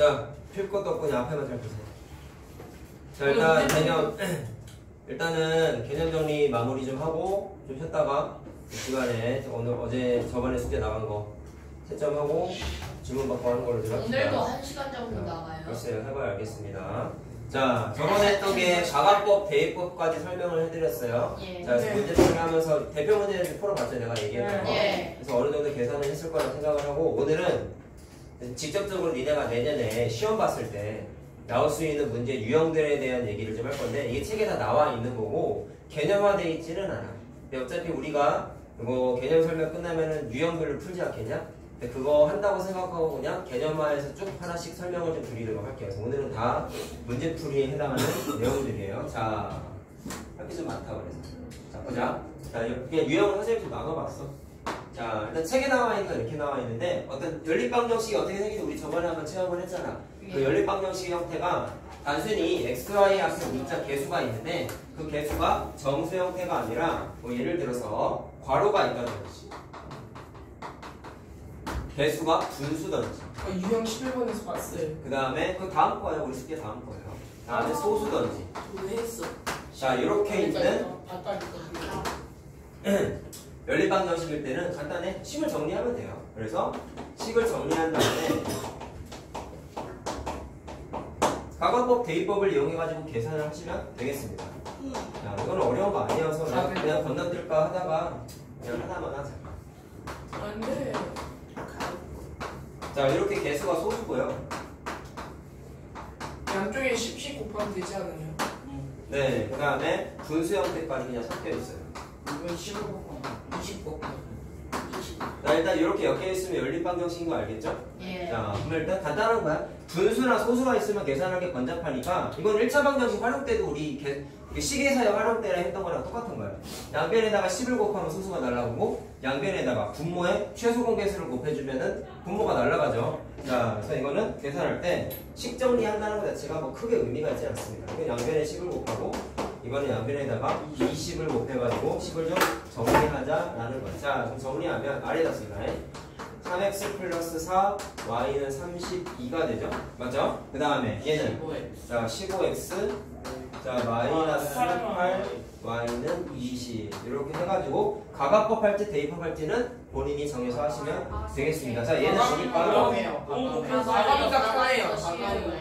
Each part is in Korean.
자, 필 것도 없고 그냥 앞에만 잘 보세요. 자, 일단 일단은 개념 정리 마무리 좀 하고 좀 쉬었다가 이 시간에 오늘 저번에 숙제 나간 거 채점하고 질문 받고 하는 걸로 제가 오늘도 1시간 정도 나가요. 글쎄요, 해봐야 알겠습니다. 자, 저번에 했던 게 가관법, 대입법까지 설명을 해드렸어요. 예. 자, 그래서 문제 풀이하면서 대표 문제는 풀어봤죠, 내가 얘기했던 거. 예. 그래서 어느 정도 계산을 했을 거라고 생각을 하고 오늘은 직접적으로 니네가 내년에 시험 봤을 때 나올 수 있는 문제 유형들에 대한 얘기를 좀 할 건데 이게 책에 다 나와 있는 거고 개념화되어 있지는 않아. 근데 어차피 우리가 뭐 개념 설명 끝나면은 유형별로 풀지 않겠냐? 근데 그거 한다고 생각하고 그냥 개념화해서 쭉 하나씩 설명을 좀 드리도록 할게요. 그래서 오늘은 다 문제풀이에 해당하는 내용들이에요. 자, 할 게 좀 많다 그래서. 자, 보자. 자, 그냥 유형을 선생님이 좀 나눠봤어. 자, 일단 책에 나와 있는 건 이렇게 나와 있는데 어떤 연립방정식이 어떻게 생기는지 우리 저번에 한번 체험을 했잖아. 그 연립방정식의 형태가 단순히 xy 앞에 문자 개수가 있는데 그 개수가 정수 형태가 아니라 뭐 예를 들어서 괄호가 있다든지 개수가 분수든지 유형 11번에서 봤어요. 그 다음에 그 다음 거예요. 우리 숙제 다음 거예요. 다음에 소수든지 왜 했어? 자 이렇게 있는 봤다니까. 연립방정식일 때는 간단해. 식을 정리하면 돼요. 그래서 식을 정리한 다음에 가관법, 대입법을 이용해가지고 계산을 하시면 되겠습니다. 자, 이건 어려운 거 아니어서 그냥 건너뛸까 하다가 그냥 하나만 하자. 안 돼. 자, 이렇게 개수가 소수고요. 양쪽에 10씩 곱하면 되지 않아요? 네, 그 다음에 분수 형태까지 그냥 섞여 있어요. 이건 15 곱하면 20 곱하면 자, 일단 이렇게 엮여 있으면 연립방정식인 거 알겠죠? 예. 자, 그럼 일단 간단한 거야. 분수나 소수가 있으면 계산하기 번잡하니까 이건 1차 방정식 활용 때도 우리 식에서의 활용 때랑 했던 거랑 똑같은 거예요. 양변에다가 10을 곱하면 소수가 날라오고 양변에다가 분모에 최소 공개수를 곱해주면은 분모가 날라가죠. 자, 그래서 이거는 계산할 때 식 정리한다는 것 자체가 뭐 크게 의미가 있지 않습니다. 이건 양변에 10을 곱하고 이거는 양변에다가 20을 곱해가지고 10을 좀 정리하자라는 거예요. 자, 그럼 정리하면 아래다 쓰기다. 3x 플러스 4, y는 32가 되죠? 맞죠? 그 다음에 얘는 자 15x 자 마이너스 8, y는 20 이렇게 해가지고 가관법 할 때 대입법 할 때는 본인이 정해서 하시면 되겠습니다. 자 얘는 보니까 가감이가 편해요.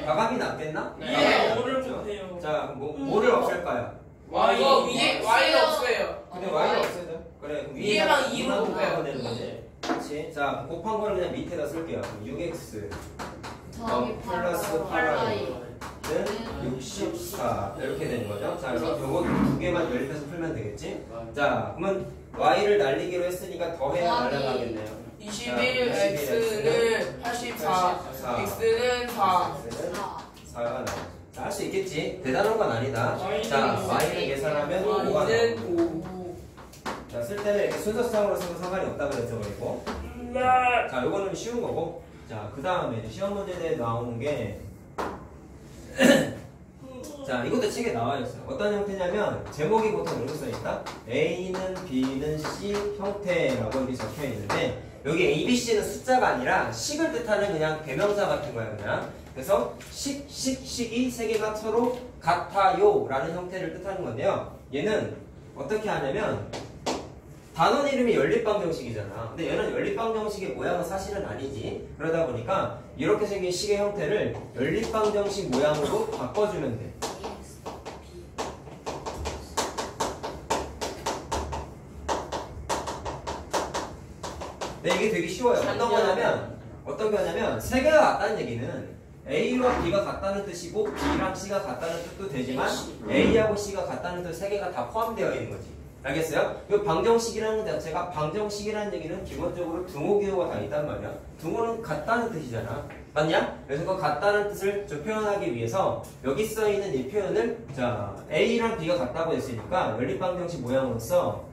가감이 낫겠나? 예. 뭐를 못해요. 자 뭐를 없앨까요? Y 위에 Y는 없어요. 근데 y는 없애죠? 그래 그럼 위에만 2로 곱하면 곱해요. 되는 거지. 그렇지. 자 곱한 거를 그냥 밑에다 쓸게요. 6x 플러스 8y는 64 이렇게 되는 거죠. 자 그래서 요거 두 개만 연립해서 풀면 되겠지. 자 그러면 y를 날리기로 했으니까 더해야 날아가겠네요. 21 x는 84 x는 4 4가 나와요. 자, 할 수 있겠지. 대단한 건 아니다. 자 y를 계산하면 5가 나와요. 자, 쓸 때는 이렇게 순서상으로 써도 상관이 없다 그랬죠, 그리고. 자, 요거는 쉬운 거고. 자, 그 다음에 시험 문제에 나오는 게. 자, 이것도 책에 나와 있어요. 어떤 형태냐면, 제목이 보통 이렇게 써있다. A는 B는 C 형태라고 이렇게 적혀 있는데, 여기 A, B, C는 숫자가 아니라 식을 뜻하는 그냥 대명사 같은 거야, 그냥. 그래서 식이 세 개가 서로 같아요 라는 형태를 뜻하는 건데요. 얘는 어떻게 하냐면, 단원 이름이 연립방정식이잖아. 근데 얘는 연립방정식의 모양은 사실은 아니지. 그러다 보니까 이렇게 생긴 식의 형태를 연립방정식 모양으로 바꿔주면 돼. 근데 이게 되게 쉬워요. 어떤 거냐면 세 개가 같다는 얘기는 A와 B가 같다는 뜻이고 B랑 C가 같다는 뜻도 되지만 A하고 C가 같다는 뜻 세 개가 다 포함되어 있는 거지. 알겠어요? 이 방정식이라는 것 자체가 방정식이라는 얘기는 기본적으로 등호기호가 다 있단 말이야. 등호는 같다는 뜻이잖아. 맞냐? 그래서 그 같다는 뜻을 좀 표현하기 위해서 여기 써있는 이 표현을 자 A랑 B가 같다고 했으니까 연립방정식 모양으로서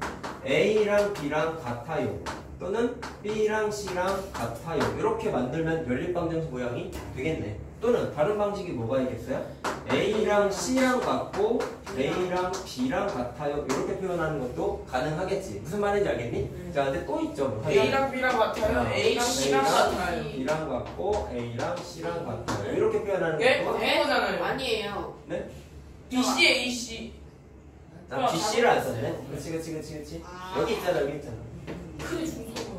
A랑 B랑 같아요 또는 B랑 C랑 같아요. 이렇게 만들면 연립방정식 모양이 되겠네. 또는 다른 방식이 뭐가 있겠어요? A랑 C랑 같고 A랑 B랑 같아요. 이렇게 표현하는 것도 가능하겠지. 무슨 말인지 알겠니? 자, 근데 또 있죠. 뭐. A랑 B랑 같아요. A랑 C랑 같아요. B랑 같고 A랑 C랑 같아요. 이렇게 표현하는 예? 것도 그거잖아요. 아니에요. 네? BC, AC. 나 BC를 안 썼네. 그렇지. 아. 여기 있잖아, 여기 있잖아. 크게 중소가.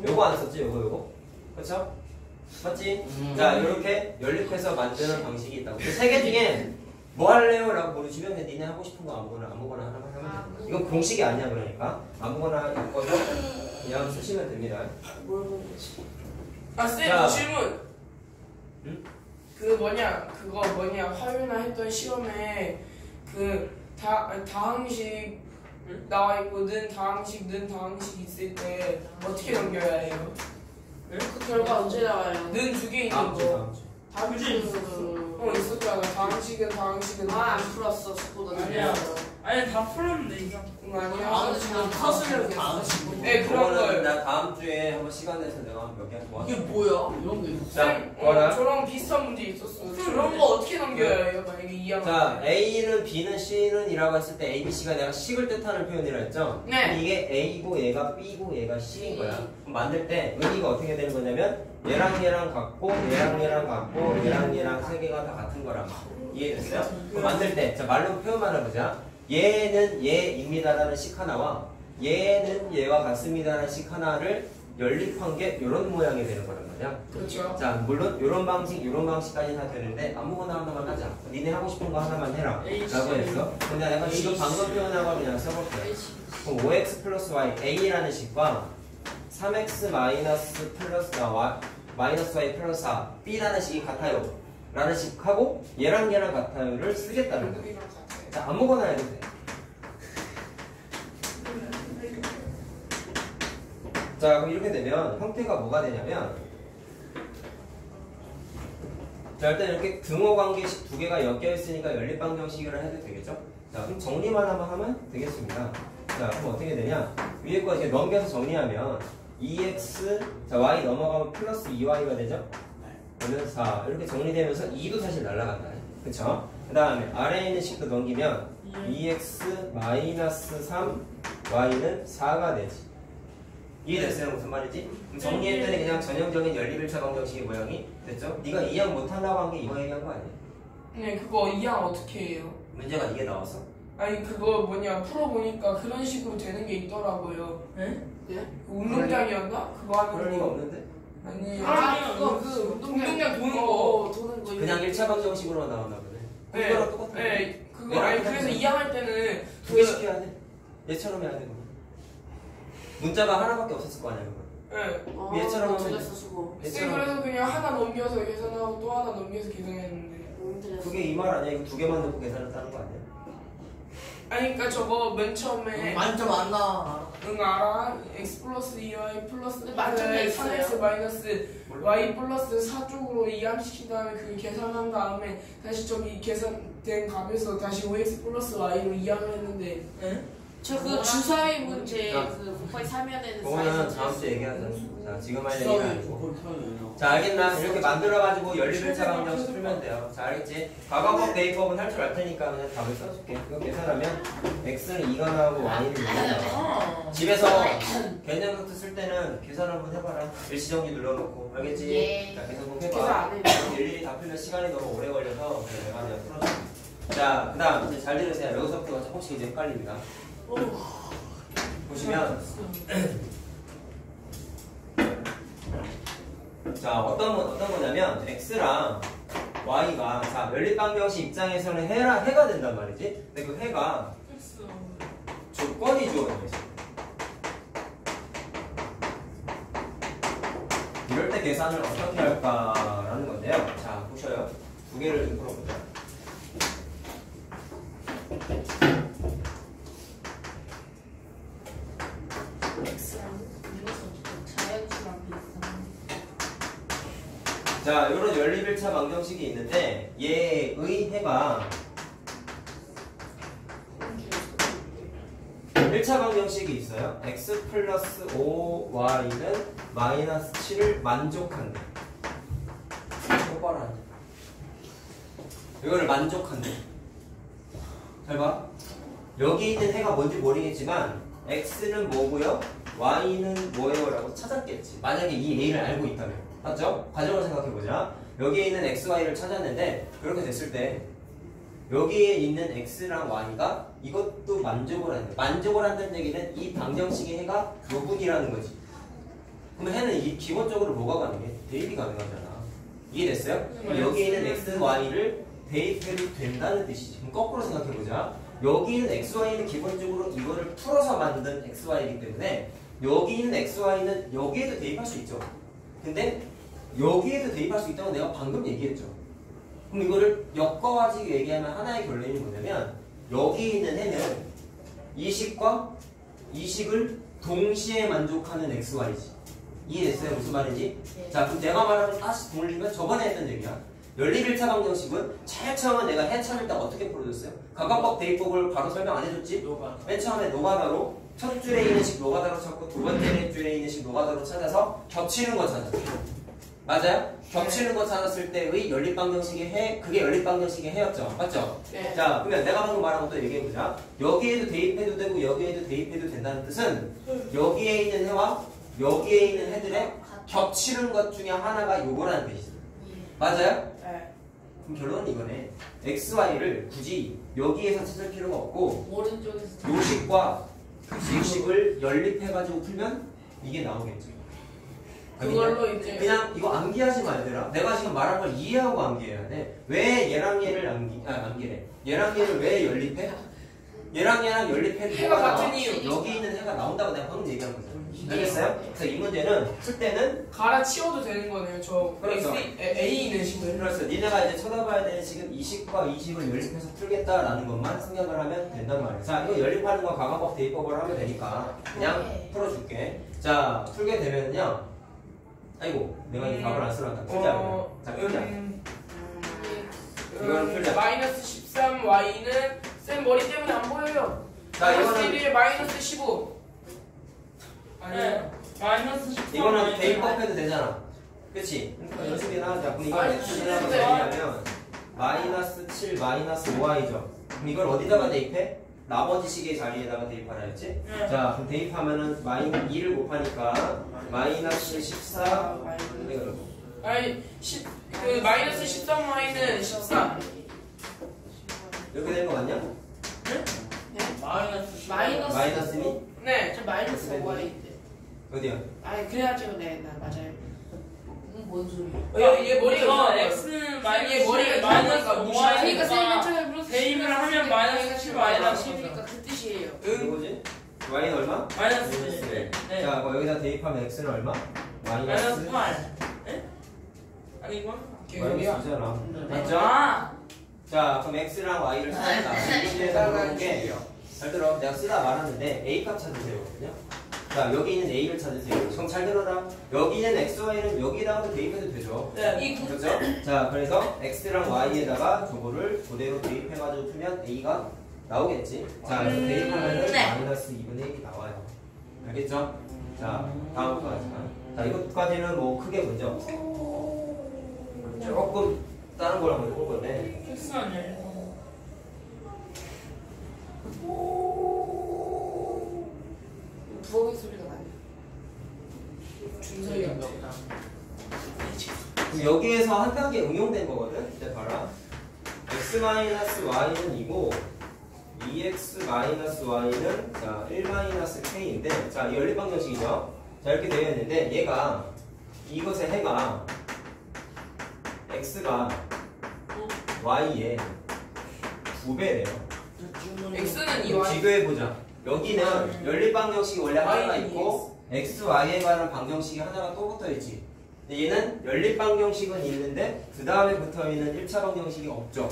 요거 안 썼지, 요거. 그렇죠? 맞지? 자, 이렇게 연립해서 만드는 방식이 있다고. 그 세 개 중에 뭐 할래요? 라고 물으시면 니네 하고 싶은 거 아무거나 하나만 하면 돼. 이건 공식이 아니야, 그러니까. 아무거나 읽어서 그냥 쓰시면 됩니다. 뭘 보는 거지? 아, 쌤, 자. 질문. 응? 그거 뭐냐, 화요일날 했던 시험에 다항식 나와 있고, 는 다항식 있을 때 어떻게 넘겨야 해요? 그 결과 언제 나와요? 는 두 개 있는 다음 주, 거. 다음 주. 다음 주. 있었잖아. 다항식은. 안 풀었어. 속보다. 아니야. 아니 다 풀었는데 이상. 아니야. 아, 지금 컷을 다음 네, 그런 그거는 거예요. 나 다음 주에 한번 시간 내서 내가 몇 개 도와줄게. 이게 뭐야? 이런 게 있어. 자, 쌤, 뭐라? 저랑 비슷한 문제 있었어. 저런 거 어떻게 넘겨야 해요? 만약에 2학년. 자, A는 B는 C는 이라고 했을 때 A, B, C가 내가 식을 뜻하는 표현이라 했죠? 네. 그럼 이게 A고 얘가 B고 얘가 C인 거야. 그럼 만들 때 의미가 어떻게 되는 거냐면 얘랑 같고 얘랑 같고 얘랑 세 개가 다 같은 거랑 이해됐어요? 그럼 만들 때 자, 말로 표현만 해보자. 얘는 얘입니다라는 식 하나와 얘는 얘와 같습니다라는 식 하나를 연립한 게 이런 모양이 되는 거란 말이야. 그렇죠. 자, 물론 이런 방식까지는 다 되는데 아무거나 하나만 하자. 니네 하고 싶은 거 하나만 해라. 라고 했어. 근데 내가 지금 방금 표현한 거 그냥 써볼게. 그럼 5x 플러스 y a라는 식과 3x 마이너스 플러스 마이너스 y 플러스 4 b라는 식이 같아요. 라는 식하고 얘랑 같아요를 쓰겠다는 거야. 자, 아무거나 해도 돼. 자, 그럼 이렇게 되면 형태가 뭐가 되냐면 자, 일단 이렇게 등호 관계식 두 개가 엮여 있으니까 연립방정식이라 해도 되겠죠? 자, 그럼 정리만 한번 하면 되겠습니다. 자, 그럼 어떻게 되냐? 위에 거 이렇게 넘겨서 정리하면 2x, 자, y 넘어가면 플러스 2y가 되죠? 그러면 4 이렇게 정리되면서 2도 사실 날아간다. 그쵸? 그 다음에 아래에 있는 식도 넘기면 2x 마이너스 3y는 4가 되지. 이해됐어요? 무슨 말이지? 그럼 정리했더니 그냥 전형적인 연립일차 방정식의 모양이 됐죠? 네가 이해를 못한다고 한 게 이거 얘기한 거 아니야? 네, 그거 이양 어떻게 해요? 문제가 이게 나왔어? 아니 그거 풀어보니까 그런 식으로 되는 게 있더라고요. 네? 그 운동장이었나? 그거 하는 그럴 리가 없는데? 아니. 그거 운동장 도는 거. 도는 거. 그냥 1차 방정식으로 나오나 보네. 네. 그거랑 똑같은 거. 네, 그거 아니 그래서 이양 할 때는 두 개씩 해야 돼. 얘처럼 해야 돼. 그거. 문자가 하나밖에 없었을 거 아니야, 그거. 네. 얘처럼 하면 두개 쓰고. 쌤 그래서 그냥 하나 넘겨서 계산하고 또 하나 넘겨서 계산했는데. 그게 이 말 아니야? 이거 두 개만 넣고 계산했다는 거 아니야? 아니 그니까 저거 맨 처음에 만점 안 나와. 응 알아? x 플러스 2y 플러스 근데 만점에 있어요. 3x 마이너스 y 플러스 4 쪽으로 이항시킨 다음에 그 계산한 다음에 다시 저기 계산된 값에서 다시 5x 플러스 y로 이항을 했는데 저그 주사위 문제 자. 그 곱하기 3면에는 그거는 다음 주에 얘기하자. 자, 지금 할 얘기가 아니고. 주사위. 자, 알겠나? 이렇게 만들어가지고 연립일차 방정식 풀면 돼요. 자, 알겠지? 과거법, 대입법은 할 줄 알 테니까 그냥 답을 써줄게. 그거 계산하면 x는 2가 나오고 y는 6가 나와. 집에서 개념 노트 쓸 때는 계산 한번 해봐라. 일시정지 눌러놓고. 알겠지? 예. 자, 계산 꼭 계산 해봐. 안 해요. 일일이 다 풀면 시간이 너무 오래 걸려서 내가 그냥 풀어줄게. 자, 그 다음 이제 잘 들으세요. 여기서부터가 조금씩 이제 헷갈립니다. 보시면 자, 어떤 거냐면 x랑 y가 자, 연립방정식 입장에서는 해가 된단 말이지. 근데 그 해가 조건이 주어진 거지. 이럴 때 계산을 어떻게 할까라는 건데요. 자, 보셔요. 두 개를 좀 풀어보자. 자, 이런 연립일차 방정식이 있는데 얘의 해가 1차 방정식이 있어요. x 플러스 5y는 마이너스 7을 만족한대. 똑바로 하자. 이거를 만족한대. 잘 봐. 여기 있는 해가 뭔지 모르겠지만 x는 뭐고요? y는 뭐예요? 라고 찾았겠지. 만약에 이 a를 알고 있다면. 맞죠? 과정을 생각해보자. 여기에 있는 x, y를 찾았는데 그렇게 됐을 때 여기에 있는 x랑 y가 이것도 만족을 한다. 만족을 한다는 얘기는 이 방정식의 해가 요분이라는 거지. 그럼 해는 이 기본적으로 뭐가 가능해? 대입이 가능하잖아. 이해됐어요? 여기 있는 x, y를 대입해도 된다는 뜻이지. 그럼 거꾸로 생각해보자. 여기 있는 x, y는 기본적으로 이거를 풀어서 만든 x, y이기 때문에 여기 있는 x, y는 여기에도 대입할 수 있죠. 근데 여기에도 대입할 수 있다고 내가 방금 얘기했죠. 그럼 이거를 엮어가지고 얘기하면 하나의 결론이 뭐냐면 여기 있는 해는 이 식과 이 식을 동시에 만족하는 x, y지. 이해됐어요? 무슨 말인지? 자, 그럼 내가 말하는 다시 돌리면 저번에 했던 얘기야. 연립 1차 방정식은 제일 처음에 내가 해 처음일 때 어떻게 풀어줬어요? 각각법 대입법을 바로 설명 안 해줬지? 맨 처음에 노가다로 첫 줄에 있는 식 노가다로 찾고 두 번째 줄에 있는 식 노가다로 찾아서 겹치는 거 찾았어요. 맞아요? 겹치는 거 찾았을 때의 연립 방정식의 해, 그게 연립 방정식의 해였죠. 맞죠? 네. 자, 그러면 내가 방금 말한 것도 얘기해보자. 여기에도 대입해도 되고 여기에도 대입해도 된다는 뜻은 여기에 있는 해와 여기에 있는 해들의 겹치는 것 중에 하나가 요거라는 뜻이죠. 맞아요? 네. 그럼 결론은 이거네. x, y를 굳이 여기에서 찾을 필요가 없고 오른쪽에서 요식과 식식을 연립해가지고 풀면 이게 나오겠죠. 그걸로 이제 그냥 이거 암기하지 말더라. 내가 지금 말한 걸 이해하고 암기해야 돼. 왜 얘랑 얘를 암기래? 얘랑 얘를 왜 연립해? 얘랑 얘랑 연립해도 해가 뭐가 같은 나와? 이유. 여기 있는 해가 나온다고 내가 방금 얘기한 거잖아. 알겠어요? 그래서 이 문제는 풀 때는 갈아치워도 되는 거네요. 저 그렇죠. A 있는 식으로. 그래서 니네가 이제 쳐다봐야 되는 지금 이 식과 이 식을 연립해서 풀겠다라는 것만 생각을 하면 된단 말이야. 자, 이거 연립하는 거 가강법 대입법을 하면 되니까 그냥 풀어줄게. 자, 풀게 되면요. 아이고, 내가 이 답을 안 쓰러졌다. 풀자. 자, 풀자. 이거는 풀자. 마이너스 13y는 쌤 머리 때문에 안 보여요. 자, 마이너스 이거는 1에 마이너스 15. 네. 마이너스 13. 이거는 대입법 해도 되잖아. 그치? 그러니까 연습이나 하자. 그럼 이걸 x라고 얘기하면 마이너스 7 마이너스 5y죠. 그럼 이걸 어디다가 대입해? 나머지 식의 자리에다가 대입하라 했지? 네. 자, 그럼 대입하면은 마이너스 2를 곱하니까 마이너스 14 아니 그 마이너스 13y는 14. 이렇게 된 거 맞냐? 마이너스. 마이너스 마이너스니? 네. 저 마이너스 5y인데. 어디야? 아니 그래가지고 네, 나 맞아요. 뭔 소리야? 얘 머리가 이거 이상한 거야. x는 얘 머리가 마이너스 이상하니까 5y. 그러니까 쌤이 처음에 물어서 대입을 하면 마이너스 10 마이너스 10이니까 그 뜻이에요. 이거지? y는 얼마? 마이너스 마이너스 1. 네. 자, 뭐 여기다 대입하면 x는 얼마? 마이너스 마이너스 8. 네? 아니 이건? 개소리야. 마이너스 2잖아. 맞죠? 아. 자, 그럼 x랑 y를 찾았다. 이 문제에서 물어본 게, 잘 들어. 내가 쓰다 말았는데 a 값 찾으세요거든요. 자, 여기 있는 a를 찾으세요. 형 잘 들어라. 여기 있는 x, y는 여기다가도 대입해도 되죠. 네. 그렇죠? 자, 그래서 x랑 y에다가 저거를 그대로 대입해가지고 풀면 a가 나오겠지. 자, 그래서 대입하면은 네. 마이너스 2분의 1이 나와요. 알겠죠? 자, 다음 거까지. 자, 이것까지는 뭐 크게 문제 없어. 조금 다른 거랑 해볼 건데. 픽스하네. 부엌의 소리가 나요. 준서이 같아. 그럼 여기에서 한 단계 응용된 거거든. 이제 봐라. x-y는 이고 2x-y는 자 1-k인데 자 이 연립 방정식이죠. 자 이렇게 되어 있는데 얘가 이것의 해가 x가 y의 2배래요. x는 2y. 비교해 보자. 여기는 연립 방정식이 원래 하나가 있고 x, y에 관한 방정식이 하나가 또 붙어 있지. 근데 얘는 연립 방정식은 있는데 그 다음에 붙어 있는 1차 방정식이 없죠.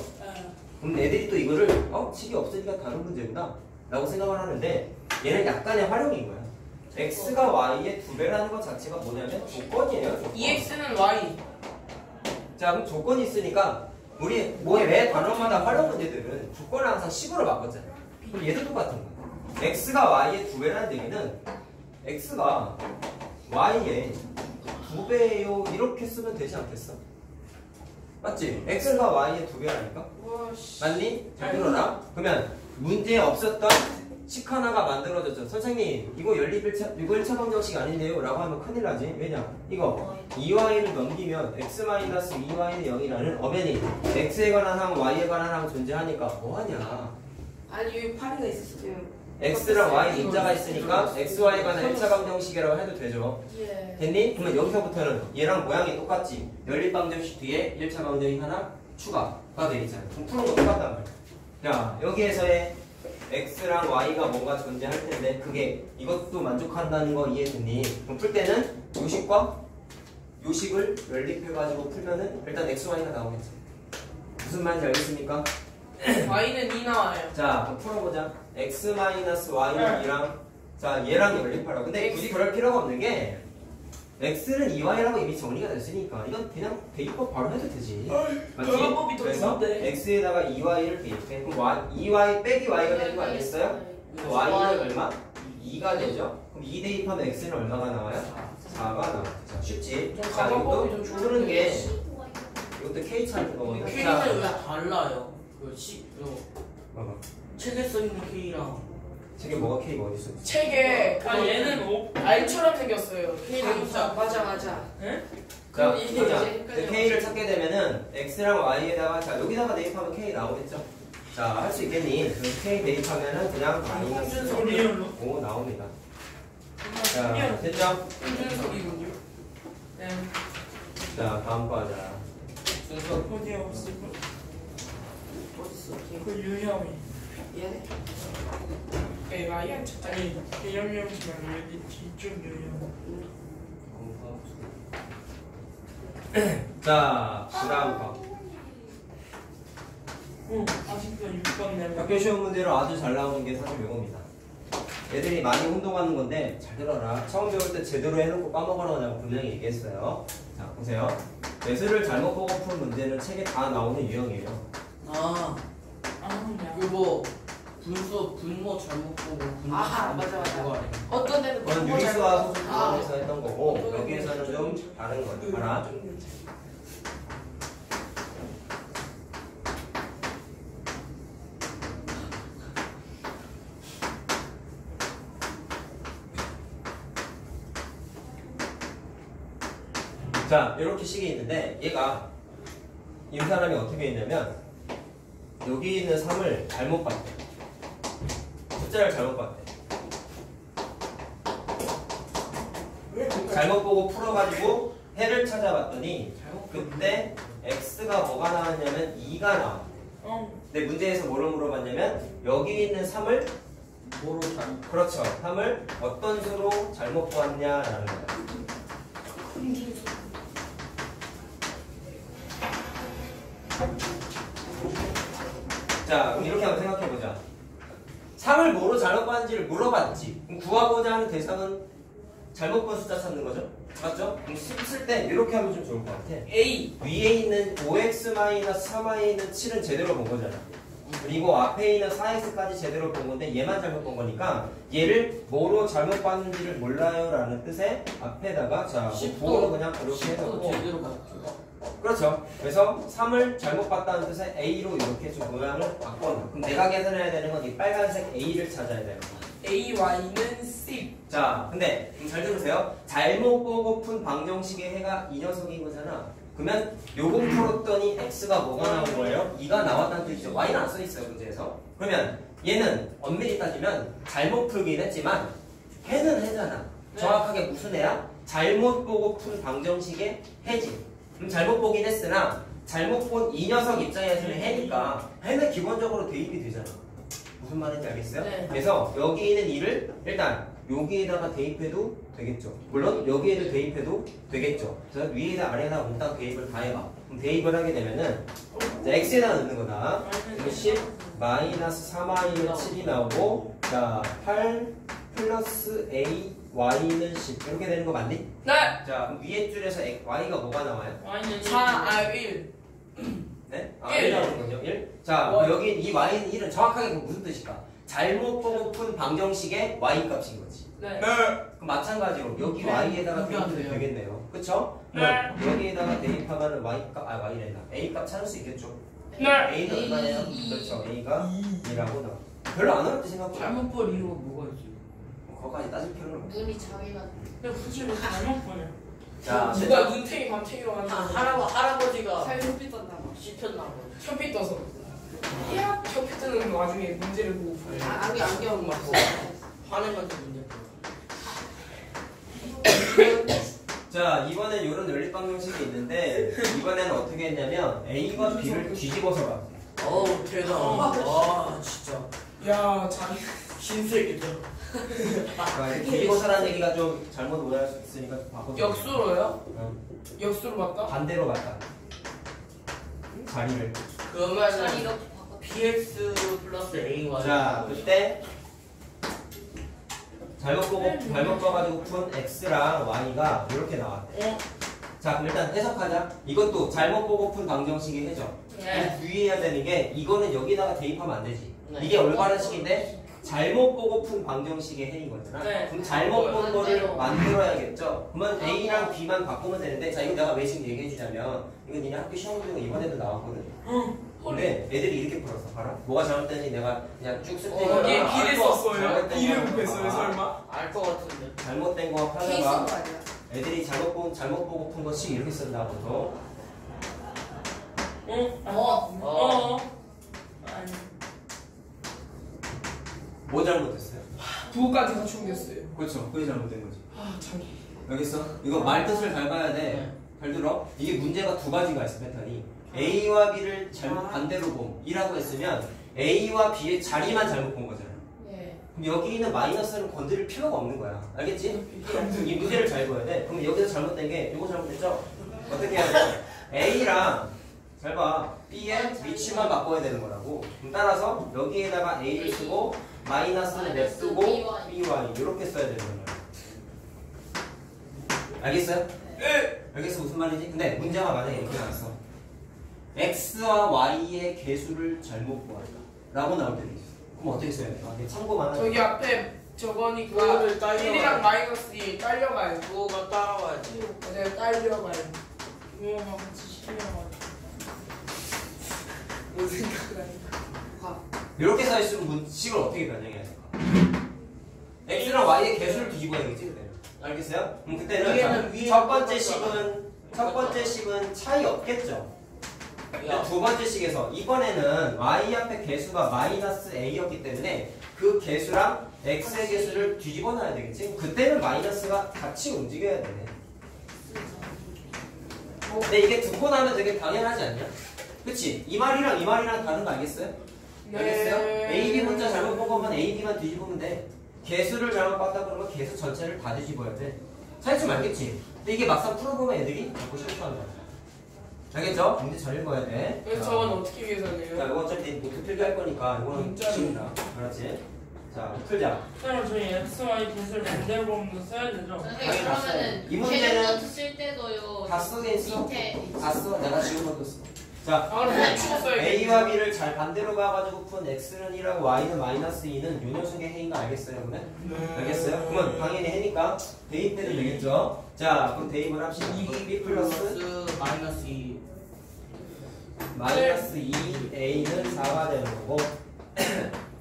그럼 애들이 또 이거를 식이 없으니까 다른 문제구나 라고 생각을 하는데 얘는 약간의 활용인 거야. x가 y의 2배라는 것 자체가 뭐냐면 조건이에요. 조건. 2x는 y. 자 그럼 조건이 있으니까 우리 뭐에 매 단원마다 활용 문제들은 조건을 항상 식으로 바꿨잖아요. 그럼 얘도 똑같은 거야. x가 y의 2배라는 얘기는 x가 y의 2배예요 이렇게 쓰면 되지 않겠어? 맞지? x가 y의 2배라니까? 와씨. 맞니? 잘 들어라. 그러면 문제에 없었던 식 하나가 만들어졌죠. 선생님 이거 연립 1차, 이거 1차 방정식 아닌데요? 라고 하면 큰일 나지. 왜냐? 이거 2y를 넘기면 x-2y는 0이라는 엄연히 x에 관한 항, y에 관한 항 존재하니까 뭐하냐? 아니 여기 파리가 있었어요. x랑 y 인자가 있으니까 xy에 관한 1차 방정식이라고 해도 되죠. 예. 됐니? 그러면 여기서부터는 얘랑 모양이 똑같지. 연립 방정식 뒤에 1차 방정식 하나 추가가 돼 있잖아. 그럼 푸는 거 똑같단 말이야. 자, 여기에서의 x랑 y가 뭔가 존재할 텐데 그게 이것도 만족한다는 거 이해됐니? 그럼 풀 때는 요식과 요식을 연립해가지고 풀면은 일단 x, y가 나오겠지. 무슨 말인지 알겠습니까? y는 2 나와요. 자, 그럼 풀어보자. x-y는 2랑 자 얘랑 연립하라고. 근데 굳이 그럴 필요가 없는 게 x는 2y라고 이미 정리가 됐으니까 이건 그냥 대입법 바로 해도 되지. 맞지? 결과법이 더 그래서 좋은데. x에다가 2y를 대입해. 그럼 2y 빼기 y가 되는 거 아니겠어요? y는 얼마? 2가 되죠? 그럼 2 대입하면 x는 얼마가 나와요? 4가 나와요. 자, 쉽지? 좀 자, 가방법이 이것도 좀 푸는 게 이것도 k 찾는 거거든요. K는 왜 달라요? 봐봐. 책에 써있는 K랑 책에 뭐가 k 어디 있어? 책에 아 얘는 뭐? 알처럼 생겼어요. K는 맞아. 에? 자, 그럼 이게 보자. 이제 헷갈려. k를 찾게 되면은 x랑 y에다가 자 여기다가 대입하면 k 나오겠죠? 자, 할 수 있겠니? 그럼 k 대입하면은 그냥 마이너스 소리로 5 나옵니다. 자, 됐죠? 홍준석이군요. 네. 자, 다음 거 하자. 순서 어디 없어? 어딨어? 그 유형이 얘네. A가 안 찾자. 아니 개념형지만 여기 뒤쪽 유형. 자, 그 다음 거. 아직도 6번 내면. 학교 시험 문제로 아주 잘 나오는 게 사실 이겁니다. 애들이 많이 혼동하는 건데 잘 들어라. 처음 배울 때 제대로 해놓고 까먹으라고 분명히 얘기했어요. 자, 보세요. 매수를 잘못 보고 푼 문제는 책에 다 나오는 유형이에요. 아, 그거 분모 잘못 보고 분모 아하, 잘못 맞아. 보고 아니야? 어떤 데는 그건 공부 잘 유리수와 못하고. 소수분에서 했던 거고 여기에서는 좀 다른 거예요. 알아? 자, 이렇게 식이 있는데 얘가 이 사람이 어떻게 했냐면 여기 있는 3을 잘못 봤대. 숫자를 잘못 봤대. 잘못 보고 풀어가지고 해를 찾아봤더니 그때 x가 뭐가 나왔냐면 2가 나와. 근데 문제에서 뭐를 물어봤냐면 여기 있는 3을 뭐로 잘못? 그렇죠. 3을 어떤 수로 잘못 보았냐라는 거야. 자, 그럼 이렇게 한번 생각해보자. 3을 뭐로 잘못 봤는지를 물어봤지. 그럼 구하고자 하는 대상은 잘못 본 숫자 찾는 거죠? 맞죠? 그럼 쓸 때 이렇게 하면 좀 좋을 것 같아. A. 위에 있는 5x-3y에 있는 7은 제대로 본 거잖아. 그리고 앞에 있는 4x까지 제대로 본 건데 얘만 잘못 본 거니까 얘를 뭐로 잘못 봤는지를 몰라요 라는 뜻의 앞에다가 자, 부호로 그냥 이렇게 해놓고 제대로 봤죠. 그렇죠. 그래서 3을 잘못 봤다는 뜻의 A로 이렇게 좀 모양을 바꿔놓아. 그럼 내가 계산해야 되는 건 이 빨간색 A를 찾아야 돼요. A, Y는 10. 자, 근데 잘 들으세요. 잘못 보고 푼 방정식의 해가 이 녀석인 거잖아. 그러면 요거 풀었더니 X가 뭐가 나온 거예요? 2가 나왔다는 뜻이죠. Y는 안 써있어요, 문제에서. 그러면 얘는 엄밀히 따지면 잘못 풀긴 했지만 해는 해잖아. 정확하게 무슨 해야? 잘못 보고 푼 방정식의 해지. 그럼 잘못 보긴 했으나 잘못 본 이 녀석 입장에서는 해니까 해는 기본적으로 대입이 되잖아. 무슨 말인지 알겠어요? 네. 그래서 여기 있는 2를 일단 여기에다가 대입해도 되겠죠. 물론 여기에도 대입해도 되겠죠. 그래서 위에다 아래에다 몽땅 대입을 다 해봐. 그럼 대입을 하게 되면은 자, x에다 넣는 거다. 그럼 10 마이너스 3y는 7이 나오고 자 8 플러스 a y는 10 이렇게 되는 거 맞니? 네. 자 그럼 위에 줄에서 y가 뭐가 나와요? Y는 1. 네? 1. 1 나오는 거죠? 1? 자 Y. 여기 이 y는 1은 정확하게 무슨 뜻일까? 잘못 보고 푼 방정식의 y 값인 거지. 네. 그럼 마찬가지로 여기 y에다가 대입하면 되겠네요. 그쵸? 여기에다가 대입하면 y래나 a 값 찾을 수 있겠죠? a는 얼마예요? 그렇죠. a가 2라고 나와. 별로 안 어렵지 생각보다. 잘못 볼 이유가 뭐가 있지? 거기까지 따질 필요는 없어. 눈이 자기가 근데 굳이 왜 잘못 보냐? 자, 누가 눈탱이 밤탱이로 만든 할아버지가 살좀 삐졌나 봐. 씹혔나 봐. 현피 떠서 야 현피 뜨는 와중에 문제를 보고 안경 맞고 화내면서 문제 자 이번엔 이런 연립 방정식이 있는데 이번에는 어떻게 했냐면 a와 b를 뒤집어서 봐. 어우 대단. 와 진짜 야 자기 신세계죠. 그러니까 뒤집어서라는 얘기가 좀 잘못 오해할 수 있으니까 좀 바꿔. 역수로요? 응. 역수로 맞다? 반대로 갔다. 자리를. 그러면은 이렇게 바꿔. bx 플러스 a와 자 그때 잘못 봐가지고 푼 x랑 y가 이렇게 나왔대. 자 그럼 일단 해석하자. 이것도 잘못 보고 푼 방정식의 해적. 네. 주의해야 되는 게 이거는 여기다가 대입하면 안 되지. 네. 이게 올바른 식인데 잘못 보고 푼 방정식의 해인 거잖아. 네. 그럼 잘못 본 거를 만들어야겠죠. 그러면 a랑 b만 바꾸면 되는데 자 이거 내가 왜 지금 얘기해 주냐면 이거 니네 학교 시험 중에 이번에도 나왔거든. 근데 애들이 이렇게 풀었어. 봐라. 뭐가 잘못된지 내가 그냥 쭉 쓸 테니까. 얘 비를 썼어요? 잘못된 비를 거 곱했어요 봐봐. 설마? 알 것 같은데. 잘못된 거 케이스인 하다가 거 아니야? 애들이 잘못 보고 푼 것씩 이렇게 쓴다 보통. 아니. 뭐 잘못했어요? 부호까지 같이 옮겼어요. 그렇죠. 그게 잘못된 거지. 아 자기 여기 있어. 이거 말 뜻을 잘 봐야 돼. 네. 잘 들어. 이게 문제가 두 가지가 있어 패턴이. A와 B를 잘못 반대로 봄. 이라고 했으면 A와 B의 자리만 잘못 본 거잖아. 예. 그럼 여기 있는 마이너스는 건드릴 필요가 없는 거야. 알겠지? 이 문제를 잘 봐야 돼. 그럼 여기서 잘못된 게 이거 잘못됐죠? 어떻게 해야 돼? A랑 잘 봐. B의 위치만 바꿔야 되는 거라고. 그럼 따라서 여기에다가 A를 쓰고 마이너스는 냅두고 BY 이렇게 써야 되는 거야. 알겠어요? 알겠어 무슨 말인지? 근데 문제가 만약에 이렇게 나왔어. X와 Y의 개수를 잘못 구한다 라고 나올 때도 있어. 그럼 어떻게 써야 돼? 참고만 하자. 저기 앞에 저거니까 그거를 딸려가요. 1이랑 마이너스 2 딸려가요. 그거가 따라와야지. 맞아요 딸려가요. 그거가 같이 실려가지고. 무슨 생각을 하니까. 이렇게 써있으면 문식을 어떻게 변형해야 될까? X랑 Y의 개수를 뒤집어야 되겠지 그때는. 알겠어요? 그때는 위에는 첫 번째 식은 차이 없겠죠? 야. 두 번째 식에서 이번에는 y 앞에 개수가 마이너스 a였기 때문에 그 개수랑 x의 개수를 뒤집어 놔야 되겠지? 그때는 마이너스가 같이 움직여야 되네. 근데 이게 듣고 나면 되게 당연하지 않냐? 그치? 이 말이랑 이 말이랑 다른 거 알겠어요? 알겠어요? a, b 문자 잘못 본 거면 a, b만 뒤집으면 돼. 개수를 잘못 봤다 그러면 개수 전체를 다 뒤집어야 돼. 차이점 알겠지? 근데 이게 막상 풀어보면 애들이 자꾸 실수하는 거야. 알겠죠? 문제 잘 읽어야 돼. 그래서 저건 어떻게 계산해요? 자, 이거 어차피 노트 필기할 거니까 이거는 문자로. 지운다. 알았지? 자, 풀자. 그럼 저희 x, y 개수를 반대로 보면 써야 되죠? 선생님 그러면은 이 문제는 캘리퍼트 쓸 때도요. 다 쓰긴 써. 밑에 다 써. 내가 지운 것도 써. 자, 아 그럼 추웠어요. A와 B를 잘 반대로 가가지고 푼 X는 1하고 Y는 마이너스 2는 요 녀석의 해인 거 알겠어요? 그러면? 알겠어요? 그러면 당연히 해니까 대입해도 되겠죠? 자, 그럼 대입을 합시다. B 플러스 마이너스 2. 마이너스 2A는 4가 되는 거고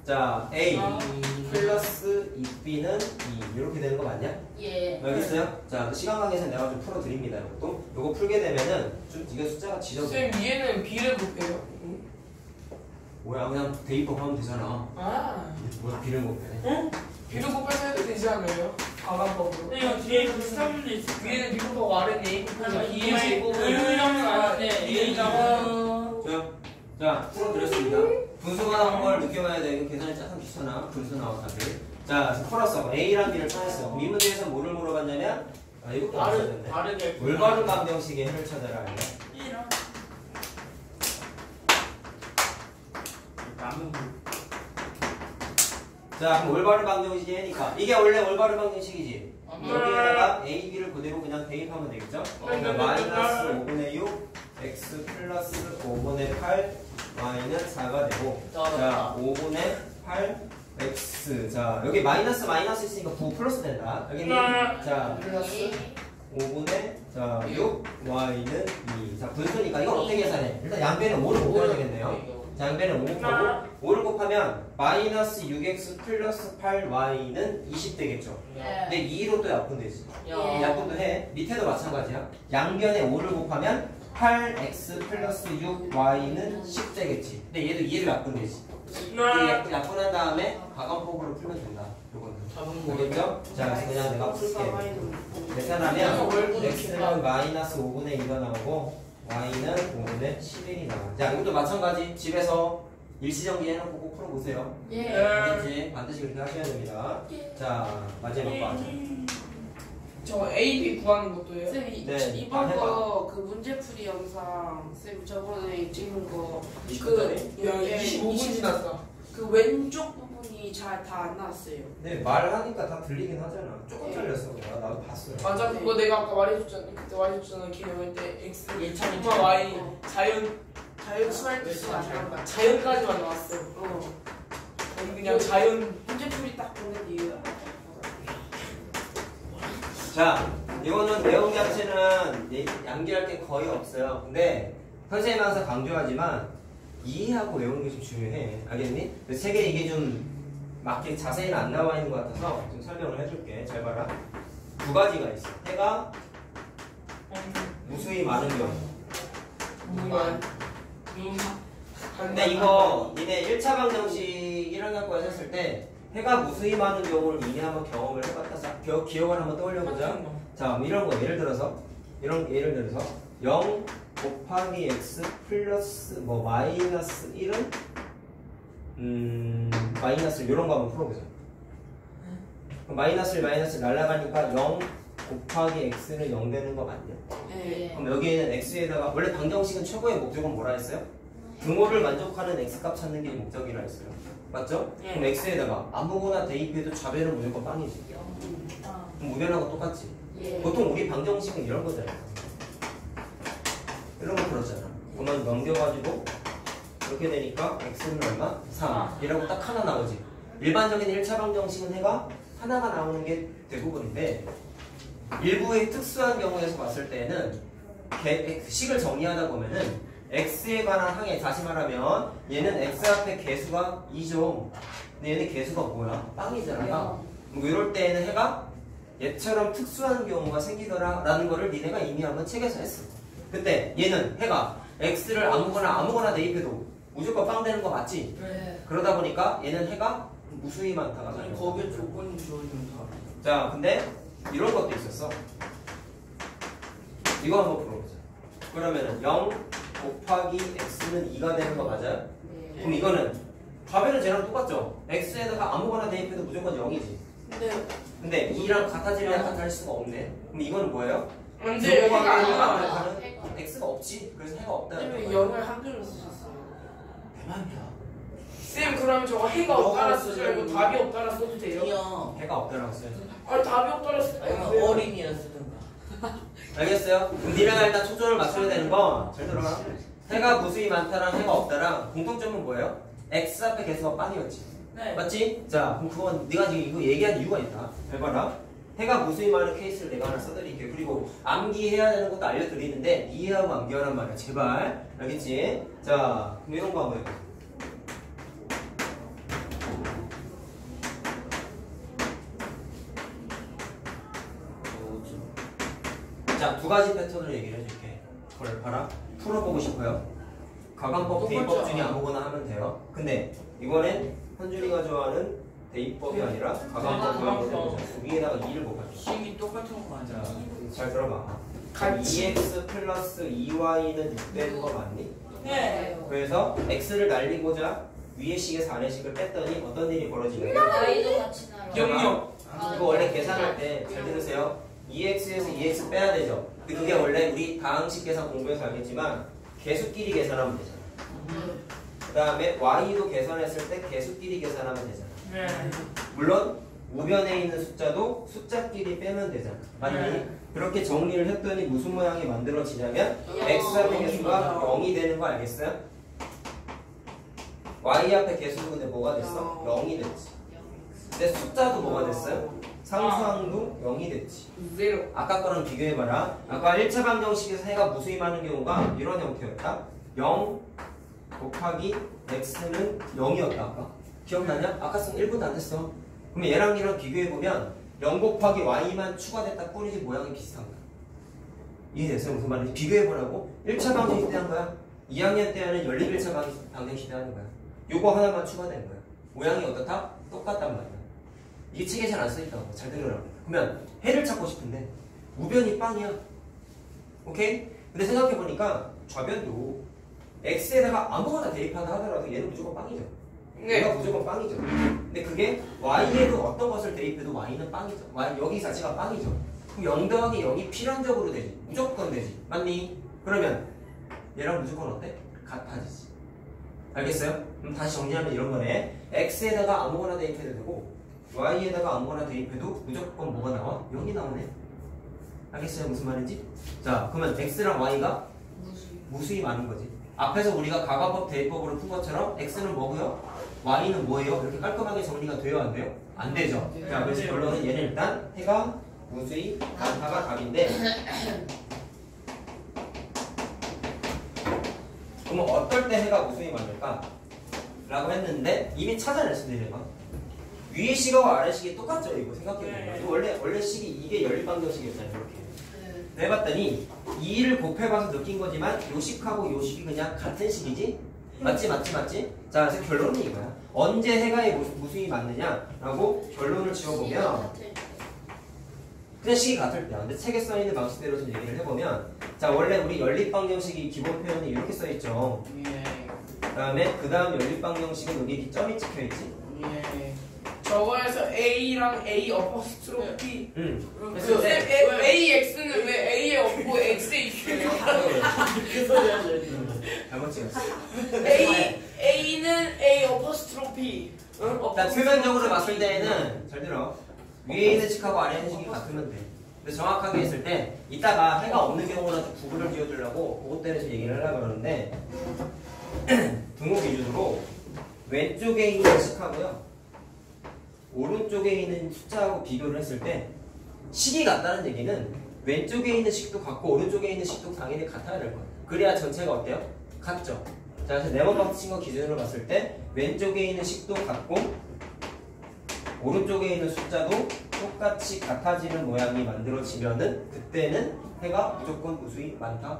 자, A 플러스 2B는 2 이렇게 되는 거 맞냐? 예. 알겠어요? 자, 시간 관계에서 내가 좀 풀어드립니다. 이것도. 요거 풀게 되면은 좀 이게 숫자가 지저분해. 쌤 위에는 B를 곱해요. 뭐야, 그냥 대입법하면 되잖아. 아 뭐 B를 못 해. B를 곱해서 해도 되지 않아요? 가관법으로. 이거 뒤에 비슷한 문제 있어. 위에는 B 곱하고 아래는 A 곱해서 이게 2의 제곱은 의문형은 아닌데 A가 자, 풀어드렸습니다. 분수가 나온 걸 느껴봐야 돼. 이거 계산이 참 귀찮아. 분수 나온 답이. 자, 지금 풀었어. A랑 B를 찾았어. 이 문제에서 뭐를 물어봤냐면, 아, 이것도 맞아야 된대. 다르게 올바른 방정식의 해를 찾아라. 남은 자, 그럼 올바른 방정식이 해니까. 이게 원래 올바른 방정식이지. 여기에다가 A, B를 그대로 그냥 대입하면 되겠죠? 그러니까 마이너스 5분의 6, X 플러스 5분의 8, Y는 4가 되고, 자, 5분의 8, x. 자, 여기 마이너스 있으니까 9 플러스 된다. 여기는 자, 플러스 5분의 자, 6 y는 2. 자, 분수니까 이건 어떻게 계산해? 일단 양변에 5를 곱해야 되겠네요. 자, 양변에 5 곱하고 5를 곱하면 마이너스 6x 플러스 8y는 20 되겠죠. 근데 2로 또 약분되지. 약분도 해. 밑에도 마찬가지야. 양변에 5를 곱하면 8x 플러스 6y는 10 되겠지. 근데 얘도 2로 약분되지. 약분한 다음에 가감폭으로 풀면 된다. 요거는. 알겠죠? 자, 그래서 그냥 내가 풀게. 계산하면 x는 마이너스 5분의 2가 나오고 y는 5분의 11이 나와. 자, 이것도 마찬가지. 집에서 일시정리 해놓고 꼭 풀어보세요. 알겠지? 반드시 그렇게 하셔야 됩니다. 자, 마지막 거 하자. 저 A, B 구하는 것도요? 쌤 네, 이번 해봐. 거 그 문제풀이 영상 쌤 저번에 찍은 거 20분짜리? 야, 25분 지났다. 그 왼쪽 부분이 잘 다 안 나왔어요. 네, 말하니까 다 들리긴 하잖아. 조금 잘렸어. 나도 봤어요. 맞아, 그거 내가 아까 말해줬잖아. 그때 말해줬잖아. 기억할 때 X, 1차 Y, 자연 수할 뜻이 잘한다. 자연까지만 나왔어. 아니, 그냥 자연. 문제풀이 딱 보는 이유야. 자, 이거는 내용 자체는 암기할 게 거의 없어요. 근데 선생님 항상 강조하지만 이해하고 외우는 게 좀 중요해. 알겠니? 책에 이게 좀 맞게 자세히는 안 나와 있는 것 같아서 좀 설명을 해줄게. 잘 봐라. 두 가지가 있어. 해가 무수히 많은 경우. 무만. 근데 이거 니네 1차 방정식 1학년과에서 했을 때 해가 무수히 많은 경우를 이미 한번 경험을 해봤다. 자, 기억을 한번 떠올려보자. 자, 뭐 이런 거 예를 들어서 0 곱하기 x 플러스 뭐 마이너스 1은 마이너스 이런 거 한번 풀어보자. 그럼 마이너스 날라가니까 0 곱하기 x는 0 되는 거 맞냐? 네. 그럼 여기에는 x에다가 원래 방정식은 최고의 목적은 뭐라 했어요? 등호를 만족하는 x값 찾는 게 목적이라 했어요. 맞죠? 그럼 x에다가 아무거나 대입해도 좌변은 무조건 빵이지. 그럼 우변하고 똑같지. 보통 우리 방정식은 이런 거잖아요. 이런 거 풀었잖아. 그만 넘겨가지고 이렇게 되니까 x는 얼마? 3 이라고 딱 하나 나오지. 일반적인 1차 방정식은 해가 하나가 나오는 게 대부분인데 일부의 특수한 경우에서 봤을 때는 식을 정리하다 보면은 x에 관한 항에 다시 말하면 얘는 x 앞에 개수가 2죠. 근데 얘는 개수가 뭐야? 빵이잖아. 뭐 이럴 때에는 해가 얘처럼 특수한 경우가 생기더라 라는 거를 니네가 이미 한번 책에서 했어. 그때 얘는 해가 x를 아무거나 대입해도 무조건 빵 되는 거 맞지? 네. 그러다 보니까 얘는 해가 무수히 많다가 나요. 거기에 조건이 주어지면 다. 자, 근데 이런 것도 있었어. 이거 한번 풀어보자. 그러면은 0 곱하기 x는 2가 되는 거 맞아요? 그럼 이거는 좌변은 쟤랑 똑같죠? x에다가 아무거나 대입해도 무조건 0이지. 근데 2랑 같아질래야 같아질 수가 없네. 그럼 이거는 뭐예요? 안 돼, 해가 안 나와. 가는 x가 없지. 그래서 해가 없다는 쌤이 거야. 0을 한글로 쓰셨어요. 대박이야. 쌤, 그러면 저거 해가 없다라 쓰지 말고 답이 없다라 써도 돼요? 그냥 해가 없다라고 써야지. 아니, 답이 없다라 쓰지 말고. 어린이라 쓰든가. 알겠어요? 그럼 니네가 일단 초점을 맞춰야 되는 건 잘 들어가. 해가 무수히 많다랑 해가 없다랑 공통점은 뭐예요? x 앞에 개수가 빵이었지. 네. 맞지? 자, 그럼 그건 네가 지금 이거 얘기한 이유가 있다. 잘 봐라. 해가 무수히 많은 케이스를 내가 하나 써드릴게요. 그리고 암기해야 되는 것도 알려드리는데 이해하고 암기하란 말이야. 제발. 알겠지? 자, 그럼 이런 거 한번 해봐. 자, 두 가지 패턴을 얘기를 해줄게. 그걸 봐라. 풀어보고 싶어요. 가강법, 대입법 중에 아무거나 하면 돼요. 근데 이번엔 현준이가 좋아하는 대입법이 아니라 가강법을 한번 해보자. 위에다가 2를 곱할게. 식이 똑같은 거 자, 맞아. 잘 들어봐. 같이. 2x 플러스 2y는 6 되는 거 맞니? 네. 그래서 x를 날리고자 위의 식에서 아래 식을 뺐더니 어떤 일이 벌어지냐? 나이도 같이 나와. 영역. 이거 원래 계산할 때 잘 들으세요. 2x에서 2x 빼야 되죠. 근데 그게 원래 우리 다항식 계산 공부해서 알겠지만 개수끼리 계산하면 되잖아. 그 다음에 y도 계산했을 때 개수끼리 계산하면 되잖아. 네. 물론 우변에 있는 숫자도 숫자끼리 빼면 되잖아. 맞니? 그렇게 정리를 했더니 무슨 모양이 만들어지냐면 x 앞에 개수가 0이 되는 거 알겠어요? y 앞에 개수도 근데 뭐가 됐어? 0이 됐지. 근데 숫자도 뭐가 됐어요? 상수항도 0이 됐지. 제로. 아까 거랑 비교해봐라. 아까 1차 방정식에서 해가 무수히 많은 경우가 이런 형태였다. 0 곱하기 x는 0이었다. 아까 기억나냐? 아까 쓴 1분도 안 됐어. 그럼 얘랑 비교해보면 0 곱하기 y만 추가됐다 뿐이지 모양이 비슷한 거야. 이해됐어요? 무슨 말인지 비교해보라고. 1차 방정식 때 한 거야. 2학년 때 하는 연립 1차 방정식 때 하는 거야. 요거 하나만 추가된 거야. 모양이 어떻다? 똑같단 말이야. 이게 책에 잘 안 써있다고. 잘 들으라고. 그러면 해를 찾고 싶은데 우변이 빵이야. 오케이? 근데 생각해보니까 좌변도 x에다가 아무거나 대입한다 하더라도 얘는 무조건 빵이죠. 얘가 무조건 빵이죠. 근데 그게 y에도 어떤 것을 대입해도 y는 빵이죠. 여기 자체가 빵이죠. 그럼 0 더하기 0이 필연적으로 되지. 무조건 되지. 맞니? 그러면 얘랑 무조건 어때? 같아지지. 알겠어요? 그럼 다시 정리하면 이런 거네. x에다가 아무거나 대입해도 되고 y에다가 아무거나 대입해도 무조건 뭐가 나와? 0이 나오네. 알겠어요? 무슨 말인지? 자, 그러면 x랑 y가 무수히 많은 거지. 앞에서 우리가 가가법 대입법으로 푼 것처럼 x는 뭐고요? y는 뭐예요? 이렇게 깔끔하게 정리가 돼요? 안 돼요? 안 되죠. 자, 그래서 결론은 얘는 일단 해가 무수히 많다가 답인데 그러면 어떨 때 해가 무수히 많을까? 라고 했는데 이미 찾아냈습니다. 얘가 위의 시가와 아래 시기 똑같죠? 이거 생각해보면 원래 식이 이게 연립방정식이었잖아요. 이렇게 해봤더니 2를 곱해봐서 느낀 거지만 요 식하고 요 식이 그냥 같은 식이지? 맞지? 자, 그래서 결론은 이거야. 언제 해가의 무수히 맞느냐라고 결론을 지어보면 그냥 식이 같을 때야. 근데 책에 써있는 방식대로 좀 얘기를 해보면 자, 원래 우리 연립방정식이 기본 표현이 이렇게 써있죠. 그 다음 연립방정식은 여기 점이 찍혀있지? 저거에서 A랑 A 어퍼스트로피. 그래서 AX는 왜 A에 없고 X에 있어요? 잘못 찍었어. A는 A 어퍼스트로피. 일단 표면적으로 봤을 때는 잘 들어. 위에 있는 식하고 아래에 있는 식이 같으면 돼. 근데 정확하게 했을 때 이따가 해가 없는 경우라도 구분을 지어주려고 그것 때문에 얘기를 하려고 그러는데 등호 기준으로 왼쪽에 있는 식하고요 오른쪽에 있는 숫자하고 비교를 했을 때 식이 같다는 얘기는 왼쪽에 있는 식도 같고 오른쪽에 있는 식도 당연히 같아야 될 거야. 그래야 전체가 어때요? 같죠? 자, 그래서 네번 박스 친 거 기준으로 봤을 때 왼쪽에 있는 식도 같고 오른쪽에 있는 숫자도 똑같이 같아지는 모양이 만들어지면은 그때는 해가 무조건 무수히 많다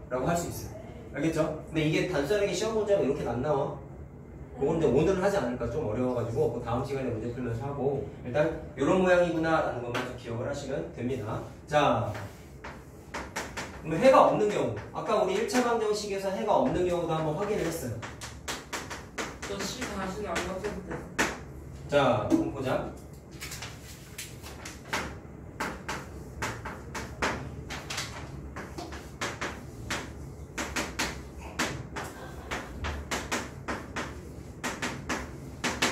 라고 할 수 있어요. 알겠죠? 근데 이게 단순하게 시험 문제가 이렇게 안 나와. 근데 오늘은 하지 않을까 좀 어려워가지고 다음 시간에 문제 풀면서 하고 일단 이런 모양이구나 라는 것만 좀 기억을 하시면 됩니다. 자, 그럼 해가 없는 경우 아까 우리 1차 방정식에서 해가 없는 경우도 한번 확인을 했어요. 저 시 다시는 안 맞을 때. 자, 한번 보자.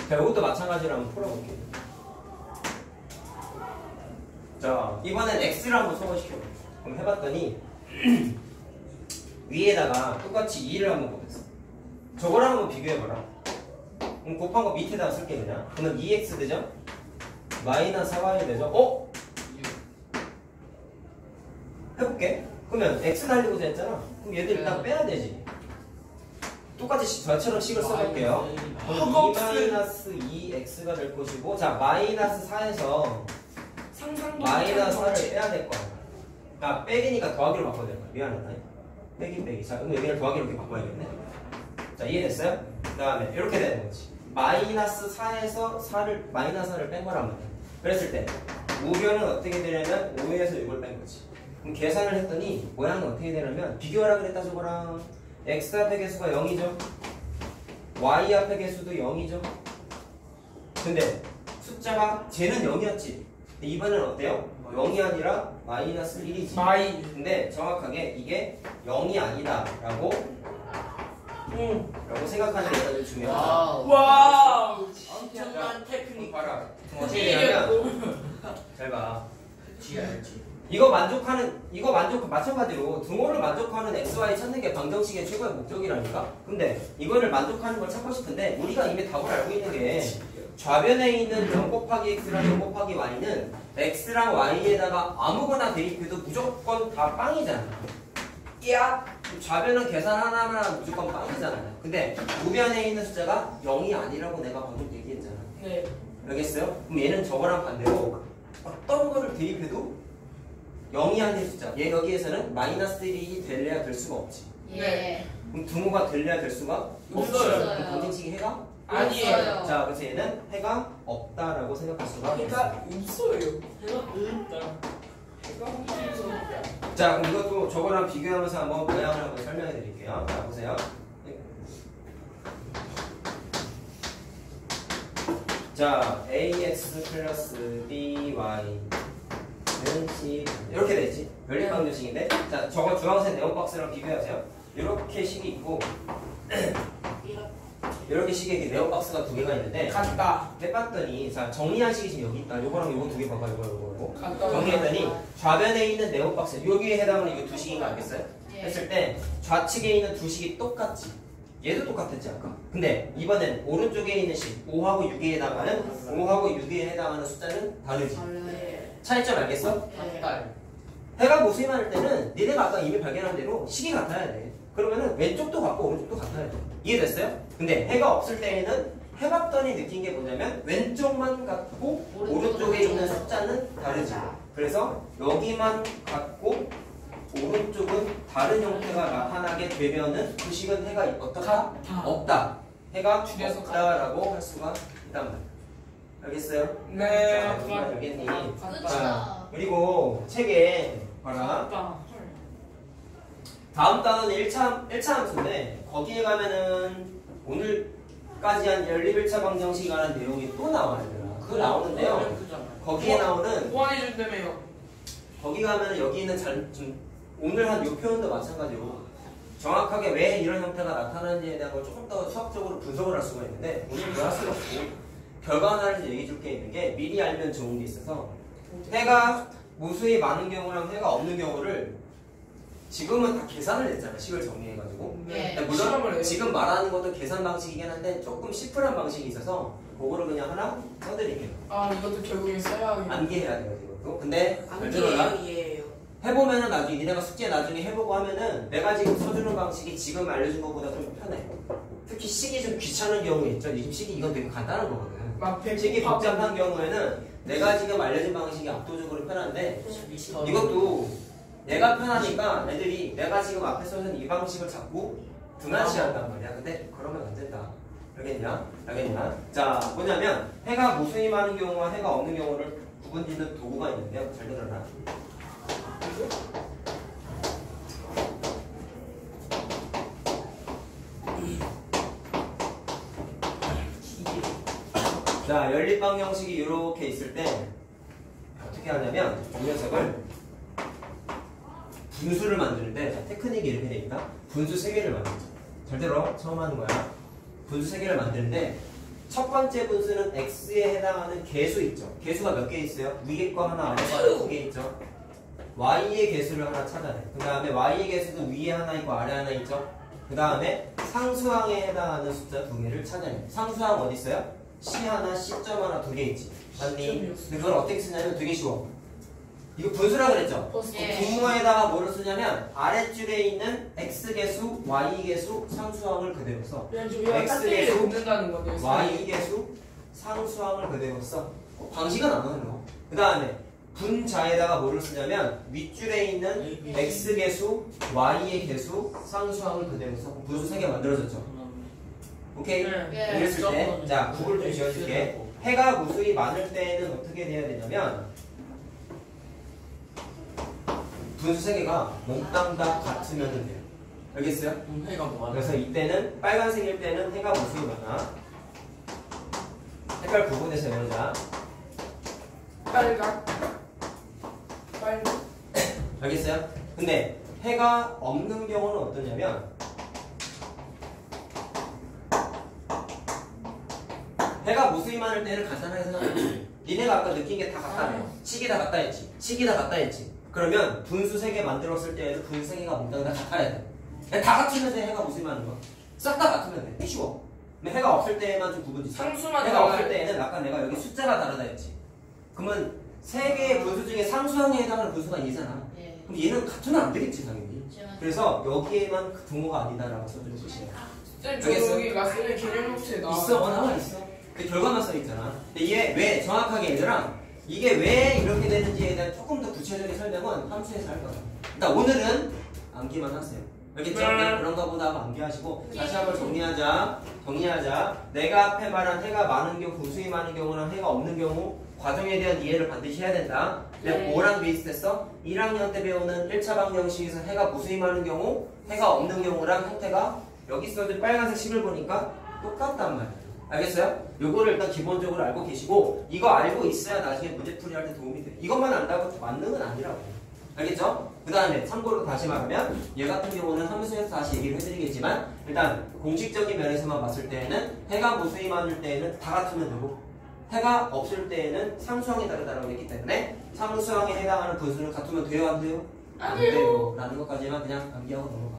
자, 이것도 마찬가지로 한번 풀어볼게요. 자, 이번엔 x를 한번 소거시켜. 그럼 해봤더니 위에다가 똑같이 2를 한번 곱했어. 저거랑 한번 비교해봐라. 그럼 곱한 거 밑에다 쓸게 그냥. 그러면 2x 되죠? 마이너스 4y 되죠? 해볼게. 그러면 x 날리고자 했잖아. 그럼 얘들 일단 빼야 되지. 똑같이 저처럼 식을 써볼게요. 그럼 2-2x가 될 것이고 자 마이너스 4에서 마이너스 4를 빼야 될 거야. 아 빼기니까 더하기로 바꿔야 될 거야. 미안하다. 빼기. 자 그럼 여기를 더하기로 이렇게 바꿔야겠네. 자 이해됐어요? 그 다음에 이렇게 되는 거지. 마이너스 4에서 4를 마이너스 4를 뺀 거란 말이야. 그랬을 때 우변은 어떻게 되냐면 5에서 6을 뺀 거지. 그럼 계산을 했더니 모양은 어떻게 되냐면 비교하라 그랬다 저거랑 x 앞의 개수가 0이죠. y 앞의 개수도 0이죠. 근데 숫자가 쟤는 0이었지. 근데 이번에는 어때요? 0이 아니라 마이너스 1이지. 근데 정확하게 이게 0이 아니다 라고 생각하는 게 아주 중요하다. 와우. 엄청난 테크닉. 봐라. 어떻게 되냐면 잘 봐. 이거 마찬가지로 등호를 만족하는 xy 찾는 게 방정식의 최고의 목적이라니까. 근데 이거를 만족하는 걸 찾고 싶은데 우리가 이미 답을 알고 있는 게 좌변에 있는 0 곱하기 x랑 0 곱하기 y는 x랑 y에다가 아무거나 대입해도 무조건 다 빵이잖아. 야. 좌변은 계산 하나하나 무조건 빵이잖아요. 근데 우변에 있는 숫자가 0이 아니라고 내가 방금 얘기했잖아. 네. 알겠어요? 그럼 얘는 저거랑 반대로 어떤 거를 대입해도 0이 아닌 숫자. 얘 여기에서는 마이너스 1이 될래야 될 수가 없지. 예. 그럼 등호가 될래야 될 수가 없어요. 그럼 방정식이 해가? 아니에요. 없어요. 자, 그래서 얘는 해가 없다라고 생각할 수가 있어요. 해가 없어요. 해가 없다. 해가 없어요. 자, 그럼 이것도 저거랑 비교하면서 한번 모양을 한번 설명해 드릴게요. 자, 보세요. 자, ax 플러스 by는 c 이렇게 되지. 연립방정식인데, 자, 저거 주황색 네온박스랑 비교하세요. 이렇게 식이 있고, 이렇게 식의 네온박스가 두 개가 있는데, 같다. 해봤더니, 자, 정리한 식이 지금 여기 있다. 요거랑 요거 두 개 봐봐, 요거. 같다. 정리했더니 좌변에 있는 네온박스 여기에 해당하는 이거 두 식인 거 알겠어요? 예. 했을 때 좌측에 있는 두 식이 똑같지. 얘도 똑같았지 아까. 근데 이번엔 오른쪽에 있는 식 5하고 6에 해당하는 5하고 6에 해당하는 숫자는 다르지. 예. 차이점 알겠어? 해가 모습이 많을 때는 니네가 아까 이미 발견한 대로 식이 같아야 돼. 그러면은 왼쪽도 같고 오른쪽도 같아야 돼. 이해됐어요? 근데 해가 없을 때에는 해봤더니 느낀 게 뭐냐면 왼쪽만 같고 오른쪽에 있는 숫자는 다르지. 그래서 여기만 같고 오른쪽은 다른 형태가 나타나게 되면은 그 식은 해가 어떻다? 같다. 없다. 해가 줄여서 없다라고 할 수가 있단 말이야. 알겠어요? 네. 자, 우리가 알겠니? 끝이다. 자, 그리고 책에 봐라. 없다. 다음 단어는 1차 함수인데 거기에 가면은 오늘까지 한 연립 1차 방정식에 관한 내용이 또 나와요. 그거 나오는데요. 거기에 나오는 보완해 준다며요. 거기 가면은 여기 있는 오늘 한 요 표현도 마찬가지로 정확하게 왜 이런 형태가 나타나는지에 대한 걸 조금 더 수학적으로 분석을 할 수가 있는데 오늘 그할 수가 없고 결과 하나를 얘기해 줄 게 있는 게 미리 알면 좋은 게 있어서 해가 무수히 많은 경우랑 해가 없는 경우를 지금은 다 계산을 했잖아. 식을 정리해가지고. 네. 근데 물론 지금 말하는 것도 계산 방식이긴 한데 조금 시플한 방식이 있어서 그거를 그냥 하나 써드릴게요. 아 이것도 결국에 써야겠네. 암기해야 돼요 이것도. 근데 잘 들어라. 이해예요. 해보면은 나중에 니네가 숙제 나중에 해보고 하면은 내가 지금 써주는 방식이 지금 알려준 것보다 좀 편해. 특히 식이 좀 귀찮은 경우 있죠. 지금 식이 이건 되게 간단한 거거든. 막 식이 복잡한 경우에는 내가 지금 알려준 방식이 압도적으로 편한데 이것도 내가 편하니까 애들이 내가 지금 앞에 써준 이 방식을 자꾸 등한시한단 말이야. 근데 그러면 안 된다. 알겠냐? 알겠냐? 자, 뭐냐면 해가 무수히 많은 경우와 해가 없는 경우를 구분짓는 도구가 있는데요. 잘 들어라. 자, 연립방정식이 이렇게 있을 때 어떻게 하냐면 이 녀석을 분수를 만드는데 자, 테크닉이 이렇게 돼 있다. 분수 3개를 만들자. 잘 들어. 처음 하는 거야. 분수 3개를 만드는데 첫 번째 분수는 x에 해당하는 개수 있죠. 개수가 몇 개 있어요? 위에 거 하나, 아래 거 하나 2개 있죠. y의 개수를 하나 찾아내. 그 다음에 y의 개수도 위에 하나 있고 아래 하나 있죠. 그 다음에 상수항에 해당하는 숫자 2개를 찾아내. 상수항 어디 있어요? c 하나, c점 하나 2개 있지. 맞니? 근데 그걸 어떻게 쓰냐면 되게 쉬워. 이거 분수라 그랬죠? 예. 분모에다가 뭐를 쓰냐면 아랫줄에 있는 x 개수, y 개수, 상수항을 그대로 써. 그냥 저기가 X 딱 때려 개수, 놓는다는 건데. y 개수, 상수항을 그대로 써. 방식은 안 하는 거. 그 다음에 분자에다가 뭐를 쓰냐면 윗줄에 있는 x 개수, y의 개수, 상수항을 그대로 써. 분수 3개 만들어졌죠. 오케이? 네. 이랬을 때, 자, 구글 좀 지어줄게. 해가 무수히 많을 때는 어떻게 돼야 되냐면 분수 3개가 몽땅 다 같으면 돼요. 알겠어요? 해가 뭐하냐? 그래서 이때는 빨간색일 때는 해가 무수히 많아. 색깔 구분해서 외우자. 빨간. 알겠어요? 근데 해가 없는 경우는 어떠냐면 해가 무수히 많을 때는 간단하게 생각해. 니네가 아까 느낀 게 다 같다며. 식이 다 같다 했지. 식이 다 같다 했지. 그러면 분수 3개 만들었을 때에도 분수 3개가 몽땅 다 같아야 돼. 다 같으면 돼. 해가 무수히 많은 거. 싹 다 같으면 돼. 쉬워. 근데 해가 없을 때만 좀 구분 짓어. 상수만 해가 없을 달라요. 때에는 아까 내가 여기 숫자가 다르다 했지. 그러면 세 개의 분수 중에 상수항에 해당하는 분수가 얘잖아. 예. 그럼 얘는 같으면 안 되겠지 당연히. 제가 그래서 여기에만 그 부모가 아니다라고 써주는 것이야. 쌤, 저 알겠어요? 여기 라스는 개념 노트에 나와. 있어, 나와 있어. 그 결과만 써 있잖아. 근데 이게 왜 정확하게 얘들아 이게 왜 이렇게 되는지에 대한 조금 더 구체적인 설명은 함수에서 할 거야. 일단 오늘은 암기만 하세요. 알겠죠? 그냥 그런가 보다 하고 암기하시고 다시 한번 정리하자. 내가 앞에 말한 해가 많은 경우, 분수이 많은 경우랑 해가 없는 경우 과정에 대한 이해를 반드시 해야 된다. 근데 네. 뭐랑 비슷했어? 1학년 때 배우는 1차 방정식에서 해가 무수히 많은 경우, 해가 없는 경우랑 형태가 여기 써진 빨간색 식을 보니까 똑같단 말이야. 알겠어요? 요거를 일단 기본적으로 알고 계시고 이거 알고 있어야 나중에 문제풀이 할 때 도움이 돼. 이것만 안다고 만능은 아니라고. 알겠죠? 그 다음에 참고로 다시 말하면 얘 같은 경우는 함수에서 다시 얘기를 해드리겠지만 일단 공식적인 면에서만 봤을 때에는 해가 무수히 많을 때에는 다 같으면 되고 해가 없을 때에는 상수항이 다르다라고 했기 때문에 상수항에 해당하는 분수는 같으면 돼요 안 돼요? 안 돼요. 라는 것까지만 그냥 암기하고 넘어가.